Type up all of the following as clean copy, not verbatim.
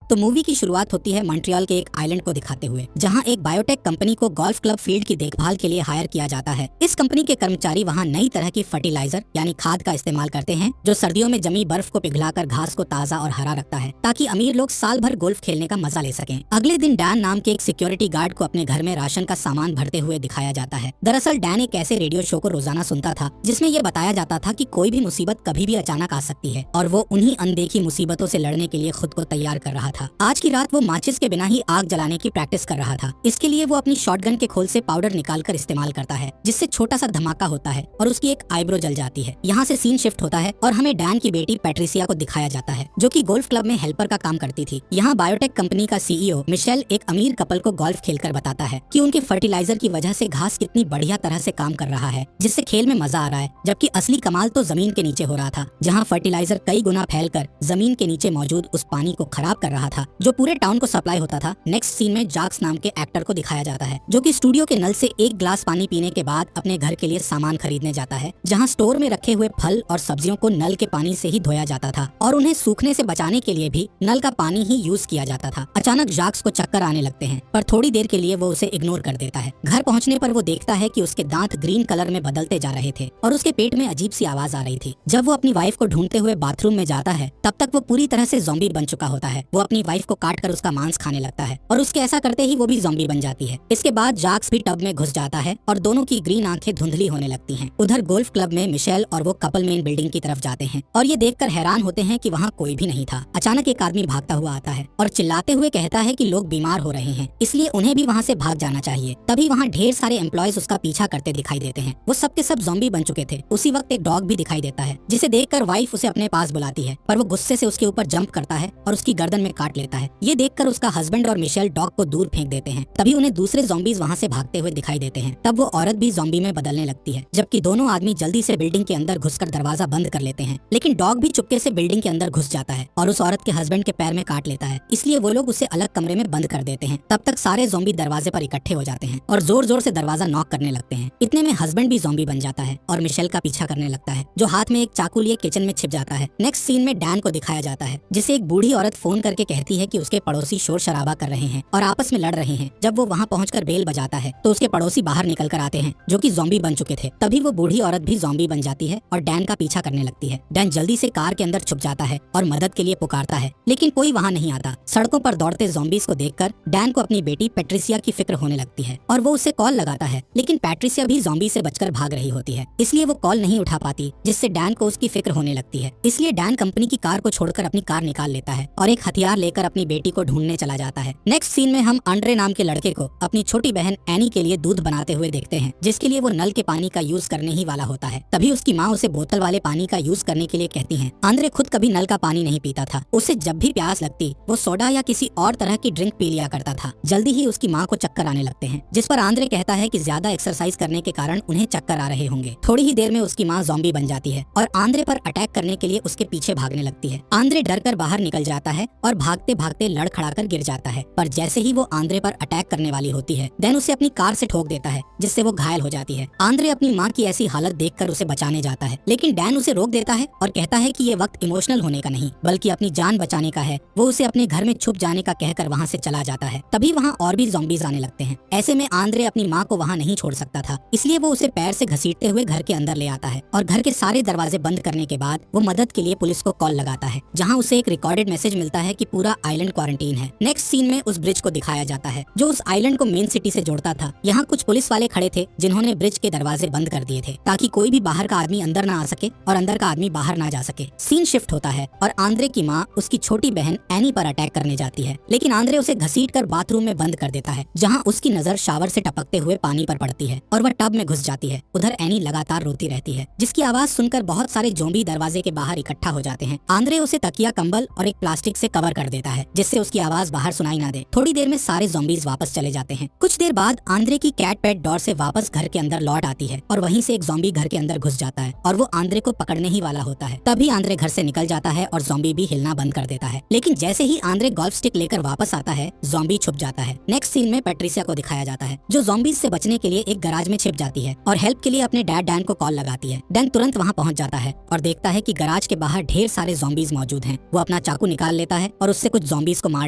तो मूवी की शुरुआत होती है मॉन्ट्रियल के एक आइलैंड को दिखाते हुए, जहां एक बायोटेक कंपनी को गोल्फ क्लब फील्ड की देखभाल के लिए हायर किया जाता है। इस कंपनी के कर्मचारी वहां नई तरह की फर्टिलाइजर यानी खाद का इस्तेमाल करते हैं, जो सर्दियों में जमी बर्फ को पिघलाकर घास को ताज़ा और हरा रखता है, ताकि अमीर लोग साल भर गोल्फ खेलने का मजा ले सकें। अगले दिन डैन नाम के एक सिक्योरिटी गार्ड को अपने घर में राशन का सामान भरते हुए दिखाया जाता है। दरअसल डैन एक ऐसे रेडियो शो को रोजाना सुनता था जिसमें यह बताया जाता था कि कोई भी मुसीबत कभी भी अचानक आ सकती है, और वो उन्हीं अनदेखी मुसीबतों से लड़ने के लिए खुद को तैयार कर रहा था। आज की रात वो माचिस के बिना ही आग जलाने की प्रैक्टिस कर रहा था। इसके लिए वो अपनी शॉटगन के खोल से पाउडर निकालकर इस्तेमाल करता है, जिससे छोटा सा धमाका होता है और उसकी एक आईब्रो जल जाती है। यहाँ से सीन शिफ्ट होता है और हमें डैन की बेटी पैट्रिसिया को दिखाया जाता है, जो कि गोल्फ क्लब में हेल्पर का काम करती थी। यहाँ बायोटेक कंपनी का सीईओ मिशेल एक अमीर कपल को गोल्फ खेलकर बताता है कि उनके फर्टिलाइजर की वजह से घास कितनी बढ़िया तरह से काम कर रहा है, जिससे खेल में मजा आ रहा है। जबकि असली कमाल तो जमीन के नीचे हो रहा था, जहाँ फर्टिलाइजर कई गुना फैलकर जमीन के नीचे मौजूद उस पानी को खराब कर रहा था, जो पूरे टाउन को सप्लाई होता था। नेक्स्ट सीन में जैक्स नाम के एक्टर को दिखाया जाता है, जो कि स्टूडियो के नल से एक ग्लास पानी पीने के बाद अपने घर के लिए सामान खरीदने जाता है, जहां स्टोर में रखे हुए फल और सब्जियों को नल के पानी से ही धोया जाता था और उन्हें सूखने से बचाने के लिए भी नल का पानी ही यूज किया जाता था। अचानक जैक्स को चक्कर आने लगते हैं, पर थोड़ी देर के लिए वो उसे इग्नोर कर देता है। घर पहुंचने पर वो देखता है कि उसके दांत ग्रीन कलर में बदलते जा रहे थे और उसके पेट में अजीब सी आवाज आ रही थी। जब वो अपनी वाइफ को ढूंढते हुए बाथरूम में जाता है, तब तक वो पूरी तरह से ज़ॉम्बी बन चुका होता है। वो अपनी वाइफ को काट कर उसका मांस खाने लगता है और उसके ऐसा करते ही वो भी ज़ॉम्बी बन जाती है। इसके बाद जैक्स भी टब में घुस जाता है और दोनों की ग्रीन आंखें धुंधली होने लगती हैं। उधर गोल्फ क्लब में मिशेल और वो कपल मेन बिल्डिंग की तरफ जाते हैं और ये देखकर हैरान होते हैं कि वहाँ कोई भी नहीं था। अचानक एक आदमी भागता हुआ आता है और चिल्लाते हुए कहता है कि लोग बीमार हो रहे हैं, इसलिए उन्हें भी वहाँ से भाग जाना चाहिए। तभी वहाँ ढेर सारे एम्प्लॉयज उसका पीछा करते दिखाई देते हैं। वो सब के सब ज़ॉम्बी बन चुके थे। उसी वक्त एक डॉग भी दिखाई देता है, जिसे देखकर वाइफ उसे अपने पास बुलाती है, पर वो गुस्से से उसके ऊपर जंप करता है और उसकी गर्दन में काट लेता है। ये देखकर उसका हस्बैंड और मिशेल डॉग को दूर फेंक देते हैं। तभी उन्हें दूसरे ज़ॉम्बीज वहाँ से भागते हुए दिखाई देते हैं। तब वो औरत भी ज़ॉम्बी में बदलने लगती है, जबकि दोनों आदमी जल्दी से बिल्डिंग के अंदर घुसकर दरवाजा बंद कर लेते हैं। लेकिन डॉग भी चुपके से बिल्डिंग के अंदर घुस जाता है और उस औरत के हस्बैंड के पैर में काट लेता है, इसलिए वो लोग उसे अलग कमरे में बंद कर देते हैं। तब तक सारे ज़ॉम्बी दरवाजे पर इकट्ठे हो जाते हैं और जोर जोर से दरवाजा नॉक करने लगते हैं। इतने में हस्बैंड भी ज़ॉम्बी बन जाता है और मिशेल का पीछा करने लगता है, जो हाथ में एक चाकू लिए किचन में छिप जाता है। नेक्स्ट सीन में डैन को दिखाया जाता है, जिसे एक बूढ़ी औरत फोन करके कहती है कि उसके पड़ोसी शोर शराबा कर रहे हैं और आपस में लड़ रहे हैं। जब वो वहाँ पहुंचकर बेल बजाता है तो उसके पड़ोसी बाहर निकल कर आते हैं, जो कि ज़ॉम्बी बन चुके थे। तभी वो बूढ़ी औरत भी ज़ॉम्बी बन जाती है और डैन का पीछा करने लगती है। डैन जल्दी से कार के अंदर छुप जाता है और मदद के लिए पुकारता है, लेकिन कोई वहाँ नहीं आता। सड़कों पर दौड़ते ज़ॉम्बीज को देखकर डैन को अपनी बेटी पैट्रिसिया की फिक्र होने लगती है और वो उसे कॉल लगाता है, लेकिन पैट्रिसिया भी ज़ॉम्बी से बचकर भाग रही होती है, इसलिए वो कॉल नहीं उठा पाती, जिससे डैन को उसकी फिक्र होने लगती है। इसलिए डैन कंपनी की कार को छोड़कर अपनी कार निकाल लेता है और एक हथियार लेकर अपनी बेटी को ढूंढने चला जाता है। नेक्स्ट सीन में हम आंड्रे नाम के लड़के को अपनी छोटी बहन एनी के लिए दूध बनाते हुए देखते हैं, जिसके लिए वो नल के पानी का यूज करने ही वाला होता है। तभी उसकी माँ उसे बोतल वाले पानी का यूज करने के लिए कहती है। आंद्रे खुद कभी नल का पानी नहीं पीता था। उसे जब भी प्यास लगती वो सोडा या किसी और तरह की ड्रिंक पी लिया करता था। जल्दी ही उसकी माँ को चक्कर आने लगते हैं, जिस पर आंद्रे कहता है कि ज्यादा एक्सरसाइज करने के कारण उन्हें चक्कर आ रहे होंगे। थोड़ी ही देर में उसकी माँ ज़ॉम्बी बन जाती है और आंद्रे पर अटैक करने के लिए उसके पीछे भागने लगती है। आंद्रे डर कर बाहर निकल जाता है और भागते भागते लड़खड़ाकर गिर जाता है, पर जैसे ही वो आंद्रे पर अटैक करने वाली होती है, डैन उसे अपनी कार से ठोक देता है, जिससे वो घायल हो जाती है। आंद्रे अपनी माँ की ऐसी हालत देखकर उसे बचाने जाता है, लेकिन डैन उसे रोक देता है और कहता है कि ये वक्त इमोशनल होने का नहीं, बल्कि अपनी जान बचाने का है। वो उसे अपने घर में छुप जाने का कहकर वहाँ से चला जाता है। तभी वहाँ और भी ज़ॉम्बीज आने लगते हैं। ऐसे में आंद्रे अपनी माँ को वहाँ नहीं छोड़ सकता था, इसलिए वो उसे पैर से घसीटते हुए घर के अंदर ले आता है और घर के सारे दरवाजे बंद करने के बाद वो मदद के लिए पुलिस को कॉल लगाता है, जहाँ उसे एक रिकॉर्डेड मैसेज मिलता है कि पूरा आइलैंड क्वारंटीन है। नेक्स्ट सीन में उस ब्रिज को दिखाया जाता है, जो उस आइलैंड को मेन सिटी से जोड़ता था। यहाँ कुछ पुलिस वाले खड़े थे, जिन्होंने ब्रिज के दरवाजे बंद कर दिए थे, ताकि कोई भी बाहर का आदमी अंदर ना आ सके और अंदर का आदमी बाहर ना जा सके। सीन शिफ्ट होता है और आंद्रे की माँ उसकी छोटी बहन एनी पर अटैक करने जाती है, लेकिन आंद्रे उसे घसीटकर बाथरूम में बंद कर देता है, जहाँ उसकी नजर शावर से टपकते हुए पानी पर पड़ती है और वह टब में घुस जाती है। उधर एनी लगातार रोती रहती है, जिसकी आवाज सुनकर बहुत सारे ज़ॉम्बी दरवाजे के बाहर इकट्ठा हो जाते हैं। आंद्रे उसे तकिया, कंबल और एक प्लास्टिक से कवर कर देता है, जिससे उसकी आवाज बाहर सुनाई ना दे। थोड़ी देर में सारे ज़ॉम्बीज वापस चले जाते हैं। कुछ देर बाद आंद्रे की कैट पेट डोर से वापस घर के अंदर लौट आती है और वहीं से एक ज़ॉम्बी घर के अंदर घुस जाता है और वो आंद्रे को पकड़ने ही वाला होता है। तभी आंद्रे घर से निकल जाता है और ज़ॉम्बी भी हिलना बंद कर देता है, लेकिन जैसे ही आंद्रे गोल्फ स्टिक लेकर वापस आता है, ज़ॉम्बी छुप जाता है। नेक्स्ट सीन में पैट्रिसिया को दिखाया जाता है, जो ज़ॉम्बीज से बचने के लिए एक गराज में छिप जाती है और हेल्प के लिए अपने डैड डैन को कॉल लगाती है। डैन तुरंत वहाँ पहुँच जाता है और देखता है कि गराज के बाहर ढेर सारे ज़ॉम्बीज मौजूद हैं। वो अपना चाकू निकाल लेता है और उस उससे कुछ ज़ॉम्बीज को मार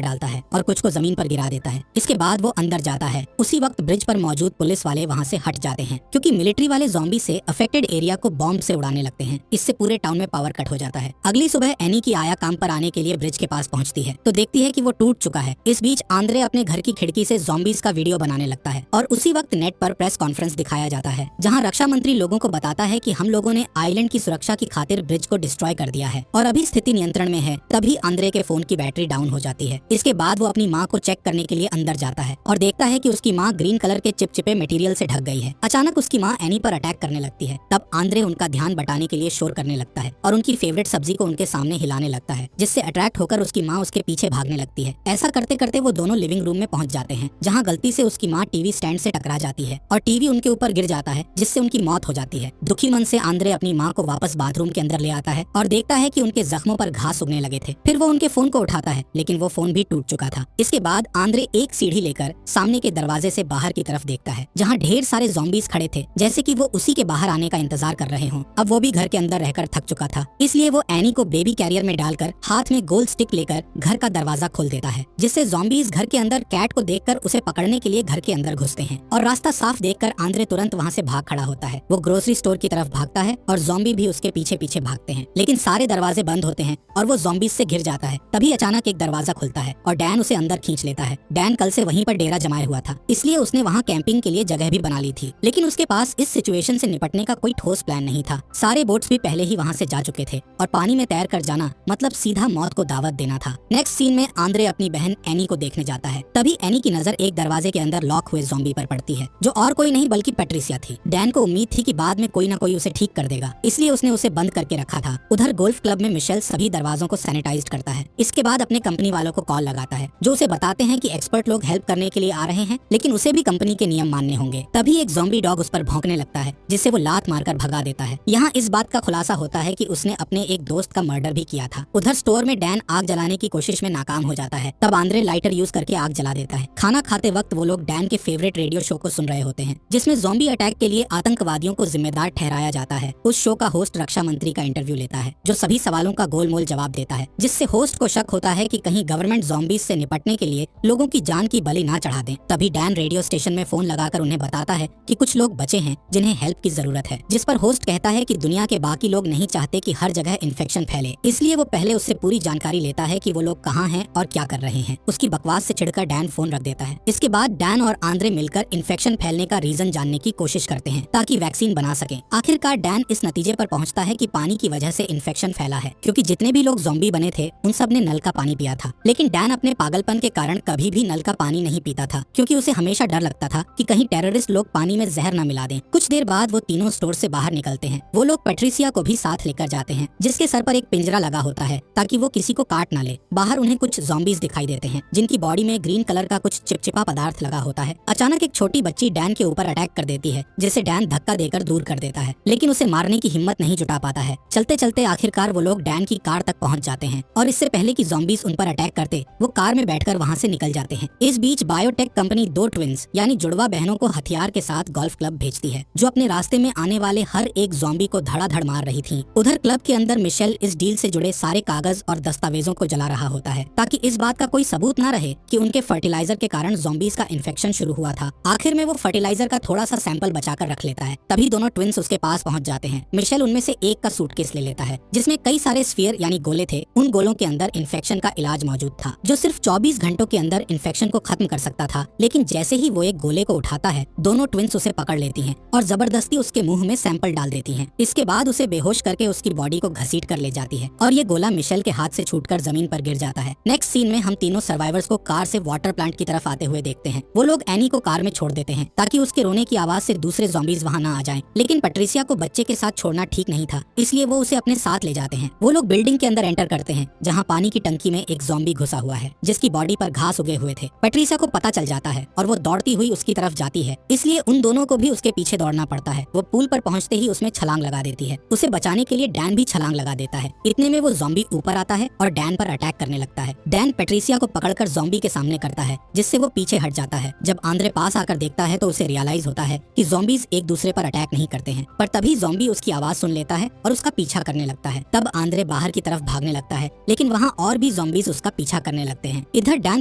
डालता है और कुछ को जमीन पर गिरा देता है। इसके बाद वो अंदर जाता है। उसी वक्त ब्रिज पर मौजूद पुलिस वाले वहाँ से हट जाते हैं क्योंकि मिलिट्री वाले ज़ॉम्बी से अफेक्टेड एरिया को बॉम्ब से उड़ाने लगते हैं। इससे पूरे टाउन में पावर कट हो जाता है। अगली सुबह एनी की आया काम पर आने के लिए ब्रिज के पास पहुंचती है तो देखती है कि वो टूट चुका है। इस बीच आंद्रे अपने घर की खिड़की से ज़ॉम्बीज का वीडियो बनाने लगता है और उसी वक्त नेट पर प्रेस कॉन्फ्रेंस दिखाया जाता है जहां रक्षा मंत्री लोगों को बताता है कि हम लोगों ने आइलैंड की सुरक्षा की खातिर ब्रिज को डिस्ट्रॉय कर दिया है और अभी स्थिति नियंत्रण में है। तभी आंद्रे के फोन की बैटरी डाउन हो जाती है। इसके बाद वो अपनी माँ को चेक करने के लिए अंदर जाता है और देखता है कि उसकी माँ ग्रीन कलर के चिपचिपे मटेरियल से ढक गई है। अचानक उसकी माँ एनी पर अटैक करने लगती है। तब आंद्रे उनका ध्यान बटाने के लिए शोर करने लगता है और उनकी फेवरेट सब्जी को उनके सामने हिलाने लगता है, जिससे अट्रैक्ट होकर उसकी माँ उसके पीछे भागने लगती है। ऐसा करते करते वो दोनों लिविंग रूम में पहुंच जाते हैं जहाँ गलती से उसकी माँ टीवी स्टैंड से टकरा जाती है और टीवी उनके ऊपर गिर जाता है, जिससे उनकी मौत हो जाती है। दुखी मन से आंद्रे अपनी माँ को वापस बाथरूम के अंदर ले आता है और देखता है कि उनके जख्मों पर घास उगने लगे थे। फिर वो उनके फोन को उठाता है लेकिन वो फोन भी टूट चुका था। इसके बाद आंद्रे एक सीढ़ी लेकर सामने के दरवाजे से बाहर की तरफ देखता है जहाँ ढेर सारे ज़ॉम्बीज खड़े थे, जैसे कि वो उसी के बाहर आने का इंतजार कर रहे हों। अब वो भी घर के अंदर रहकर थक चुका था, इसलिए वो एनी को बेबी कैरियर में डालकर हाथ में गोल स्टिक लेकर घर का दरवाजा खोल देता है, जिससे ज़ॉम्बीज घर के अंदर कैट को देखकर उसे पकड़ने के लिए घर के अंदर घुसते हैं। और रास्ता साफ देखकर आंद्रे तुरंत वहाँ से भाग खड़ा होता है। वो ग्रोसरी स्टोर की तरफ भागता है और ज़ॉम्बी भी उसके पीछे पीछे भागते हैं, लेकिन सारे दरवाजे बंद होते हैं और वो ज़ॉम्बीज से घिर जाता है। तभी अचानक एक दरवाजा खुलता है और डैन उसे अंदर खींच लेता है। डैन कल से वहीं पर डेरा जमाया हुआ था, इसलिए उसने वहाँ कैंपिंग के लिए जगह भी बना ली थी, लेकिन उसके पास इस सिचुएशन से निपटने का कोई ठोस प्लान नहीं था। सारे बोट्स भी पहले ही वहाँ से जा चुके थे और पानी में तैर कर जाना मतलब सीधा मौत को दावत देना था। नेक्स्ट सीन में आंद्रे अपनी बहन एनी को देखने जाता है। तभी एनी की नजर एक दरवाजे के अंदर लॉक हुए ज़ॉम्बी पर पड़ती है, जो और कोई नहीं बल्कि पैट्रिसिया थी। डैन को उम्मीद थी कि बाद में कोई ना कोई उसे ठीक कर देगा, इसलिए उसने उसे बंद करके रखा था। उधर गोल्फ क्लब में मिशेल सभी दरवाजों को सैनिटाइज करता है। इसके बाद अपने कंपनी वालों को कॉल लगाता है, जो उसे बताते हैं कि एक्सपर्ट लोग हेल्प करने के लिए आ रहे हैं, लेकिन उसे भी कंपनी के नियम मानने होंगे। तभी एक ज़ॉम्बी डॉग उस पर भौंकने लगता है, जिससे वो लात मारकर भगा देता है। यहाँ इस बात का खुलासा होता है कि उसने अपने एक दोस्त का मर्डर भी किया था। उधर स्टोर में डैन आग जलाने की कोशिश में नाकाम हो जाता है। तब आंद्रे लाइटर यूज करके आग जला देता है। खाना खाते वक्त वो लोग डैन के फेवरेट रेडियो शो को सुन रहे होते हैं, जिसमें ज़ॉम्बी अटैक के लिए आतंकवादियों को जिम्मेदार ठहराया जाता है। उस शो का होस्ट रक्षा मंत्री का इंटरव्यू लेता है, जो सभी सवालों का गोलमोल जवाब देता है, जिससे होस्ट को शक होता है कि कहीं गवर्नमेंट ज़ॉम्बीज से निपटने के लिए लोगों की जान की बलि ना चढ़ा दें। तभी डैन रेडियो स्टेशन में फोन लगाकर उन्हें बताता है कि कुछ लोग बचे हैं जिन्हें हेल्प की जरूरत है, जिस पर होस्ट कहता है कि दुनिया के बाकी लोग नहीं चाहते कि हर जगह इन्फेक्शन फैले, इसलिए वो पहले उससे पूरी जानकारी लेता है कि वो लोग कहाँ हैं और क्या कर रहे हैं। उसकी बकवास से चिढ़कर डैन फोन रख देता है। इसके बाद डैन और आंद्रे मिलकर इन्फेक्शन फैलने का रीजन जानने की कोशिश करते हैं ताकि वैक्सीन बना सकें। आखिरकार डैन इस नतीजे पर पहुंचता है कि पानी की वजह से इन्फेक्शन फैला है, क्योंकि जितने भी लोग ज़ॉम्बी बने थे उन सब ने नल का पानी पिया था। लेकिन डैन अपने पागलपन के कारण कभी भी नल का पानी नहीं पीता था, क्योंकि उसे हमेशा डर लगता था कि कहीं टेररिस्ट लोग पानी में जहर न मिला दें। कुछ देर बाद वो तीनों स्टोर से बाहर निकलते हैं। वो लोग पैट्रिसिया को भी साथ लेकर जाते हैं, जिसके सर पर एक पिंजरा लगा होता है ताकि वो किसी को काट ना ले। बाहर उन्हें कुछ ज़ॉम्बीज दिखाई देते हैं, जिनकी बॉडी में ग्रीन कलर का कुछ चिपचिपा पदार्थ लगा होता है। अचानक एक छोटी बच्ची डैन के ऊपर अटैक कर देती है, जिसे डैन धक्का देकर दूर कर देता है, लेकिन उसे मारने की हिम्मत नहीं जुटा पाता है। चलते चलते आखिरकार वो लोग डैन की कार तक पहुंच जाते हैं और इससे पहले कि ज़ॉम्बीज उन पर अटैक करते, वो कार में बैठकर वहां से निकल जाते हैं। इस बीच बायोटेक कंपनी दो ट्विंस यानी जुड़वा बहनों को हथियार के साथ गोल्फ क्लब भेजती है, जो अपने रास्ते में आने वाले हर एक ज़ॉम्बी को धड़ाधड़ मार रही थी। उधर क्लब के अंदर मिशेल इस डील से जुड़े सारे कागज और दस्तावेजों को जला रहा होता है, ताकि इस बात का कोई सबूत न रहे कि उनके फर्टिलाइजर के कारण ज़ॉम्बीज का इन्फेक्शन शुरू हुआ था। आखिर में वो फर्टिलाइजर का थोड़ा सा सैंपल बचाकर रख लेता है। तभी दोनों ट्विंस उसके पास पहुंच जाते हैं। मिशेल उनमें से एक का सूटकेस ले लेता है, जिसमें कई सारे स्फीयर यानी गोले थे। उन गोलों के अंदर इन्फेक्शन का इलाज मौजूद था, जो सिर्फ 24 घंटों के अंदर इन्फेक्शन को खत्म कर सकता था। लेकिन जैसे ही वो एक गोले को उठाता है, दोनों ट्विंस उसे पकड़ लेती हैं और जबरदस्ती उसके मुंह में सैंपल डाल देती हैं। इसके बाद उसे बेहोश करके उसकी बॉडी को घसीट कर ले जाती है और ये गोला मिशेल के हाथ से छूटकर जमीन पर गिर जाता है। नेक्स्ट सीन में हम तीनों सर्वाइवर्स को कार से वाटर प्लांट की तरफ आते हुए देखते हैं। वो लोग एनी को कार में छोड़ देते हैं ताकि उसके रोने की आवाज से दूसरे ज़ॉम्बीज वहां ना आ जाएं। लेकिन पैट्रिसिया को बच्चे के साथ छोड़ना ठीक नहीं था, इसलिए वो उसे अपने साथ ले जाते हैं। वो लोग बिल्डिंग के अंदर एंटर करते हैं, जहाँ पानी की टंकी में एक ज़ॉम्बी घुसा हुआ है, जिसकी बॉडी पर घास उगे हुए थे। पैट्रिसिया को पता चल जाता है और वो दौड़ती हुई उसकी तरफ जाती है, इसलिए उन दोनों को भी उसके पीछे दौड़ना पड़ता है। वो पुल पर पहुंचते ही उसमें छलांग लगा देती है। उसे बचाने के लिए डैन भी छलांग लगा देता है। इतने में वो ज़ॉम्बी ऊपर आता है और डैन पर अटैक करने लगता है। डैन पैट्रिसिया को पकड़कर ज़ॉम्बी के सामने करता है, जिससे वो पीछे हट जाता है। जब आंद्रे पास आकर देखता है तो उसे रियलाइज होता है कि ज़ॉम्बीज एक दूसरे पर अटैक नहीं करते हैं। पर तभी ज़ॉम्बी उसकी आवाज सुन लेता है और उसका पीछा करने लगता है। तब आंद्रे बाहर की तरफ भागने लगता है, लेकिन वहाँ और भी ज़ॉम्बीज उसका पीछा करने लगते हैं। इधर डैन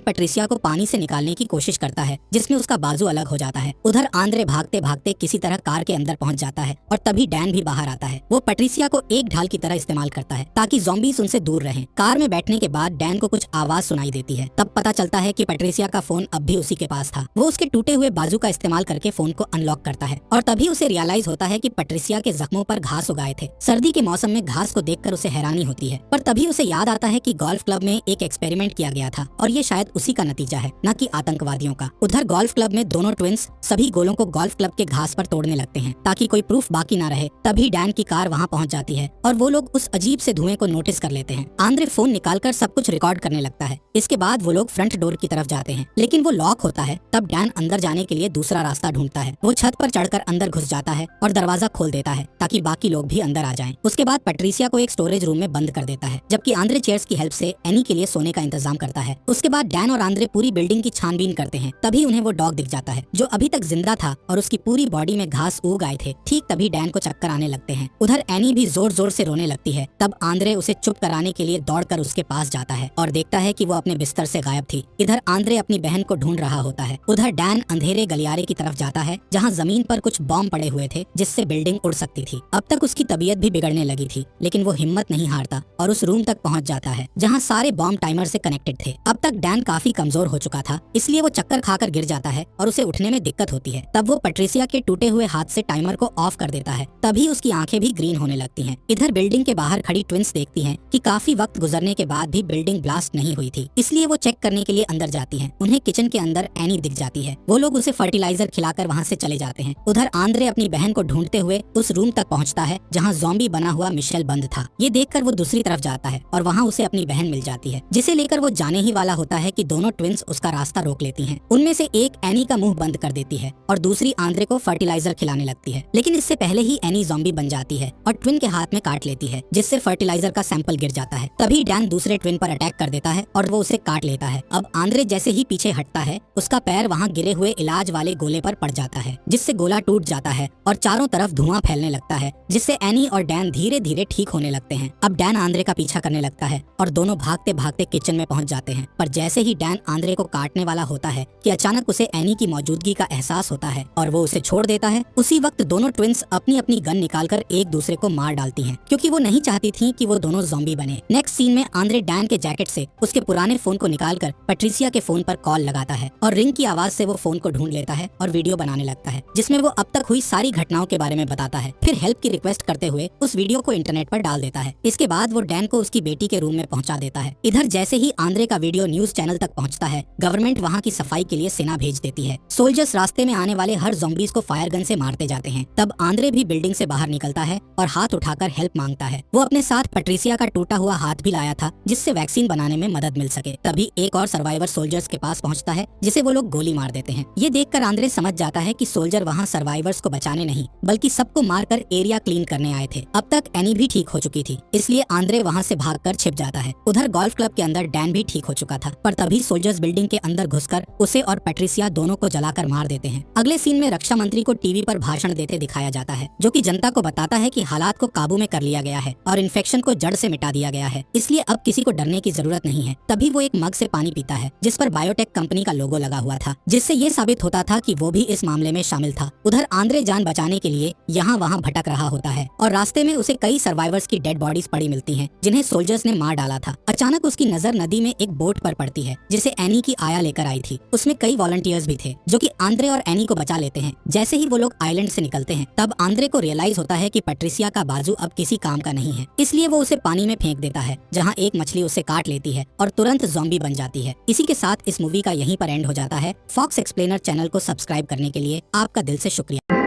पैट्रिसिया को पानी से निकालने की कोशिश करता है, जिसमें उसका बाजू अलग हो जाता है। उधर आंद्रे भागते भागते किसी तरह कार के अंदर पहुंच जाता है और तभी डैन भी बाहर आता है। वो पैट्रिसिया को एक ढाल की तरह इस्तेमाल करता है ताकि ज़ॉम्बीज उनसे दूर रहें। कार में बैठने के बाद डैन को कुछ आवाज सुनाई देती है। तब पता चलता है कि पैट्रिसिया का फोन अब भी उसी के पास था। वो उसके टूटे हुए बाजू का इस्तेमाल करके फोन को अनलॉक करता है और तभी उसे रियलाइज होता है कि पैट्रिसिया के जख्मों पर घास उगाए थे। सर्दी के मौसम में घास को देखकर उसे हैरानी होती है, पर तभी उसे याद आता है कि गोल्फ क्लब में एक एक्सपेरिमेंट किया गया था और ये शायद उसी का नतीजा है, न कि आतंकवादियों का। उधर गोल्फ क्लब में दोनों ट्विंस सभी गोलों को गोल्फ क्लब के घास पर तोड़ने लगते हैं ताकि कोई प्रूफ बाकी न रहे। तभी डैन की कार वहाँ पहुँच जाती है और वो लोग उस अजीब से धुएं को नोटिस कर लेते हैं। आंद्रे फोन निकालकर सब कुछ रिकॉर्ड करने लगता है। इसके बाद वो लोग फ्रंट डोर की तरफ जाते हैं, लेकिन वो लॉक होता है। तब डैन अंदर जाने के लिए दूसरा रास्ता ढूंढता है। वो छत पर चढ़कर अंदर घुस जाता है और दरवाजा खोल देता है ताकि बाकी लोग भी अंदर आ जाएं। उसके बाद पैट्रिसिया को एक स्टोरेज रूम में बंद कर देता है, जबकि आंद्रे चेयर्स की हेल्प से एनी के लिए सोने का इंतजाम करता है। उसके बाद डैन और आंद्रे पूरी बिल्डिंग की छानबीन करते हैं। तभी उन्हें वो डॉग दिख जाता है जो अभी तक जिंदा था और उसकी पूरी बॉडी में घास उग आए थे। ठीक तभी डैन को चक्कर आने लगते हैं। उधर एनी भी जोर जोर से रोने लगती है। तब आंद्रे उसे चुप कराने के लिए दौड़कर उसके पास जाता है और देखता है कि वो अपने बिस्तर से गायब थी। इधर आंद्रे अपनी बहन को ढूंढ रहा होता है। उधर डैन अंधेरे गलियारे की तरफ जाता है जहाँ जमीन पर कुछ बॉम्ब पड़े हुए थे जिससे बिल्डिंग उड़ सकती थी। अब तक उसकी तबीयत भी बिगड़ने लगी थी, लेकिन वो हिम्मत नहीं हारता और उस रूम तक पहुंच जाता है जहां सारे बॉम्ब टाइमर से कनेक्टेड थे। अब तक डैन काफी कमजोर हो चुका था, इसलिए वो चक्कर खाकर गिर जाता है और उसे उठने में दिक्कत होती है। तब वो पैट्रिसिया के टूटे हुए हाथ से टाइमर को ऑफ कर देता है। तभी उसकी आंखें भी ग्रीन होने लगती हैं। इधर बिल्डिंग के बाहर खड़ी ट्विंस देखती हैं कि काफी वक्त गुजरने के बाद भी बिल्डिंग ब्लास्ट नहीं हुई थी, इसलिए वो चेक करने के लिए अंदर जाती हैं। उन्हें किचन के अंदर एनी दिख जाती है। वो लोग उसे फर्टिलाइजर खिलाकर वहाँ से चले जाते हैं। उधर आंद्रे अपनी बहन को ढूंढते हुए उस रूम तक पहुँचता है जहाँ ज़ॉम्बी बना हुआ मिशेल बंद था। ये देखकर वो दूसरी तरफ जाता है और वहाँ उसे अपनी बहन मिल जाती है, जिसे लेकर वो जाने ही वाला होता है कि दोनों ट्विंस उसका रास्ता रोक लेती हैं। उनमें से एक एनी का मुंह बंद कर देती है और दूसरी आंद्रे को फर्टिलाइजर खिलाने लगती है, लेकिन इससे पहले ही एनी ज़ॉम्बी बन जाती है और ट्विन के हाथ में काट लेती है, जिससे फर्टिलाइजर का सैंपल गिर जाता है। तभी डैन दूसरे ट्विन पर अटैक कर देता है और वो उसे काट लेता है। अब आंद्रे जैसे ही पीछे हटता है, उसका पैर वहाँ गिरे हुए इलाज वाले गोले पर पड़ जाता है, जिससे गोला टूट जाता है और चारों तरफ धुआं फैलने लगता है, जिससे एनी और डैन धीरे धीरे ठीक होने लगते हैं। अब डैन आंद्रे का पीछा करने लगता है और दोनों भागते भागते किचन में पहुंच जाते हैं। पर जैसे ही डैन आंद्रे को काटने वाला होता है कि अचानक उसे एनी की मौजूदगी का एहसास होता है और वो उसे छोड़ देता है। उसी वक्त दोनों ट्विंस अपनी अपनी गन निकालकर एक दूसरे को मार डालती हैं, क्योंकि वो नहीं चाहती थी कि वो दोनों ज़ॉम्बी बने। नेक्स्ट सीन में आंद्रे डैन के जैकेट से उसके पुराने फोन को निकालकर पैट्रिसिया के फोन पर कॉल लगाता है और रिंग की आवाज से वो फोन को ढूंढ लेता है और वीडियो बनाने लगता है, जिसमें वो अब तक हुई सारी घटनाओं के बारे में बताता है। फिर हेल्प की रिक्वेस्ट करते हुए उस वीडियो को इंटरनेट पर डाल देता है। इसके बाद वो डैन को उसकी बेटी के रूम में पहुंचा देता है। इधर जैसे ही आंद्रे का वीडियो न्यूज चैनल तक पहुंचता है, गवर्नमेंट वहां की सफाई के लिए सेना भेज देती है। सोल्जर्स रास्ते में आने वाले हर ज़ॉम्बीज को फायर गन से मारते जाते हैं। तब आंद्रे भी बिल्डिंग से बाहर निकलता है और हाथ उठाकर हेल्प मांगता है। वो अपने साथ पैट्रिसिया का टूटा हुआ हाथ भी लाया था, जिससे वैक्सीन बनाने में मदद मिल सके। तभी एक और सर्वाइवर सोल्जर्स के पास पहुंचता है, जिसे वो लोग गोली मार देते हैं। ये देखकर आंद्रे समझ जाता है कि सोल्जर वहाँ सर्वाइवर्स को बचाने नहीं, बल्कि सबको मारकर एरिया क्लीन करने आए थे। अब तक एनी भी ठीक हो चुकी थी, इसलिए आंद्रे वहाँ से भागकर छिप जाता है। उधर गोल्फ क्लब के अंदर डैन भी ठीक हो चुका था, पर तभी सोल्जर्स बिल्डिंग के अंदर घुसकर उसे और पैट्रिसिया दोनों को जलाकर मार देते हैं। अगले सीन में रक्षा मंत्री को टीवी पर भाषण देते दिखाया जाता है, जो कि जनता को बताता है कि हालात को काबू में कर लिया गया है और इन्फेक्शन को जड़ से मिटा दिया गया है, इसलिए अब किसी को डरने की जरूरत नहीं है। तभी वो एक मग से पानी पीता है, जिस पर बायोटेक कंपनी का लोगो लगा हुआ था, जिससे ये साबित होता था कि वो भी इस मामले में शामिल था। उधर आंद्रे जान बचाने के लिए यहाँ वहाँ भटक रहा होता है और रास्ते में उसे कई सर्वाइवर्स की डेड बॉडीज पड़ी मिलती हैं, जिन्हें सोल्जर्स ने मार डाला था। अचानक उसकी नजर नदी में एक बोट पर पड़ती है, जिसे एनी की आया लेकर आई थी। उसमें कई वॉलंटियर्स भी थे, जो कि आंद्रे और एनी को बचा लेते हैं। जैसे ही वो लोग आइलैंड से निकलते हैं, तब आंद्रे को रियलाइज होता है कि पैट्रिसिया का बाजू अब किसी काम का नहीं है, इसलिए वो उसे पानी में फेंक देता है, जहाँ एक मछली उसे काट लेती है और तुरंत ज़ॉम्बी बन जाती है। इसी के साथ इस मूवी का यहीं पर एंड हो जाता है। फॉक्स एक्सप्लेनर चैनल को सब्सक्राइब करने के लिए आपका दिल से शुक्रिया।